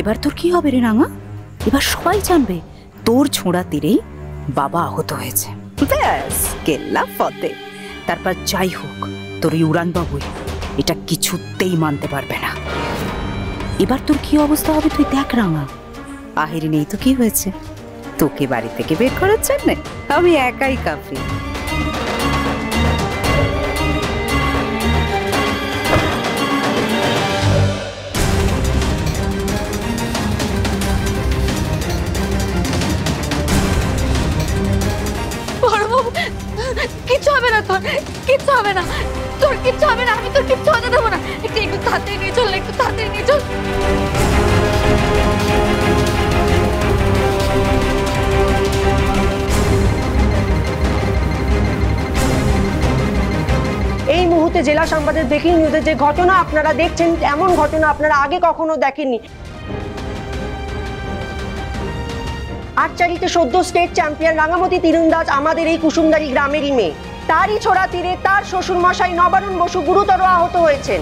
এবার তোর কি হবে রে রাঙা? এবার সবাই জানবে তোর ছোঁড়া তীরেই বাবা আহত হয়েছে। ব্যাস কেল্লা ফতে। তারপর যাই হোক, তোর এই উড়ান বাবুই এটা কিছুতেই মানতে পারবে না। এবার তোর কি অবস্থা হবে তুই দেখ রাঙা। আহিরি নেই তো কি হয়েছে, তোকে বাড়ি থেকে বের করার জন্য আমি একাই কাফি। কিচ্ছু হবে না তোর, কিচ্ছু হবে না তোর, কিচ্ছু হবে না। আমি তোর কিচ্ছু হতে দেবো না। একটু তাড়াতাড়ি নিয়ে চল, একটু তাড়াতাড়ি নিয়ে চল। এই মুহূর্তে জেলা সংবাদের ব্রেকিং নিউজে যে ঘটনা আপনারা দেখছেন, এমন ঘটনা আপনারা আগে কখনো দেখেননি। আর্চারিতে সদ্য স্টেট চ্যাম্পিয়ন রাঙামতি তীরন্দাজ আমাদের এই কুসুমদারি গ্রামেরই মেয়ে। তারই ছোড়া তীরে তার শ্বশুর মশাই নবারুণ বসু গুরুতর আহত হয়েছেন।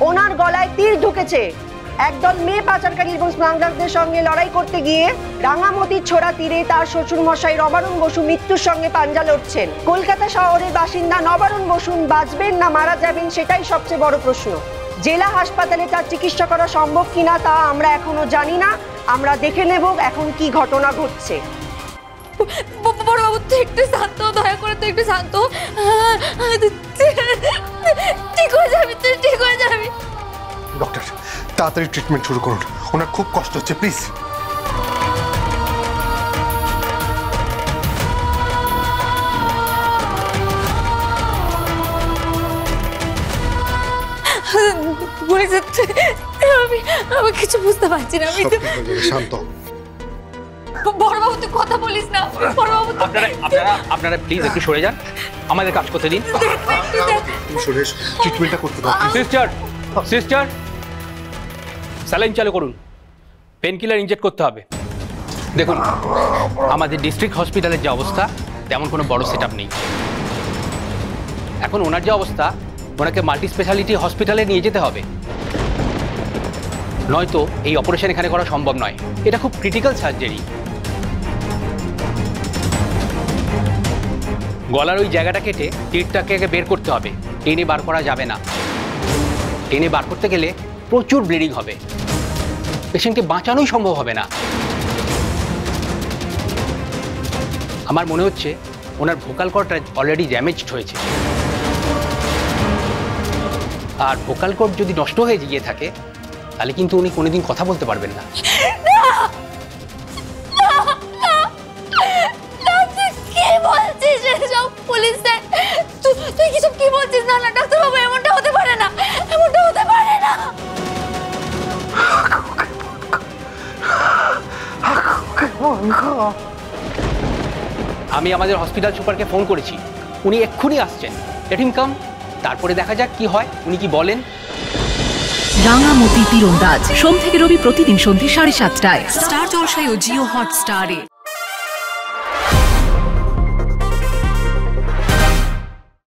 ওনার গলায় তীর ঢুকেছে। একদল মেয়ে পাচারকারী এবং স্মাগলারদের সঙ্গে লড়াই করতে গিয়ে রাঙামতির ছোড়া তীরে তার শ্বশুর মশাই নবারুণ বসু মৃত্যুর সঙ্গে পাঞ্জা লড়ছেন। কলকাতা শহরের বাসিন্দা নবারুণ বসু বাঁচবেন না মারা যাবেন সেটাই সবচেয়ে বড় প্রশ্ন। জেলা হাসপাতালে তার চিকিৎসা করা সম্ভব কিনা তা আমরা এখনো জানি না। আমরা দেখে নেব এখন কি ঘটনা ঘটছে। বড়বাবু তুই একটু শান্ত, দয়া করে তুই একটু শান্ত। ঠিক হয়ে যাবি, তুই ঠিক হয়ে যাবি। ডক্টর তাড়াতাড়ি ট্রিটমেন্ট শুরু করুন, ওনার খুব কষ্ট হচ্ছে, প্লিজ। আমি কিছু বুঝতে পারছি না। শান্ত। বড়বাবু তুই কথা বলিস না। বড়বাবু আপনারা প্লিজ একটু সরে যান, আমাদের কাজ করতে দিন। ট্রিটমেন্টটা করতে দাও। সিস্টার স্যালাইন চালু করুন, পেন কিলার ইনজেক্ট করতে হবে। দেখুন আমাদের ডিস্ট্রিক্ট হসপিটালের যে অবস্থা তেমন কোনো বড় সেট আপ নেই। এখন ওনার যে অবস্থা, ওনাকে মাল্টি স্পেশালিটি হসপিটালে নিয়ে যেতে হবে, নয়তো এই অপারেশন এখানে করা সম্ভব নয়। এটা খুব ক্রিটিক্যাল সার্জারি। গলার ওই জায়গাটা কেটে তীরটাকে বের করতে হবে, টেনে বার করা যাবে না। টেনে বার করতে গেলে প্রচুর ব্লিডিং হবে, পেশেন্টকে বাঁচানোই সম্ভব হবে না। আমার মনে হচ্ছে ওনার ভোকাল কর্ডটা অলরেডি ড্যামেজড হয়েছে, আর ভোকাল কর্ড যদি নষ্ট হয়ে গিয়ে থাকে তাহলে কিন্তু উনি কোনোদিন কথা বলতে পারবেন না। তুই কিছু কি বলছিস? না না ডাক্তার বাবু, এমনটা হতে পারে না, এমনটা হতে পারে না। আমি আমাদের হসপিটাল সুপারকে ফোন করেছি, উনি এক্ষুনি আসছেন। লেট হিম কাম, তারপরে দেখা যাক কি হয়, উনি কি বলেন। রাঙামতি তীরন্দাজ সোম থেকে রবি প্রতিদিন সন্ধ্যে 7:30টায় স্টার জলসায় ও জিও হটস্টারে।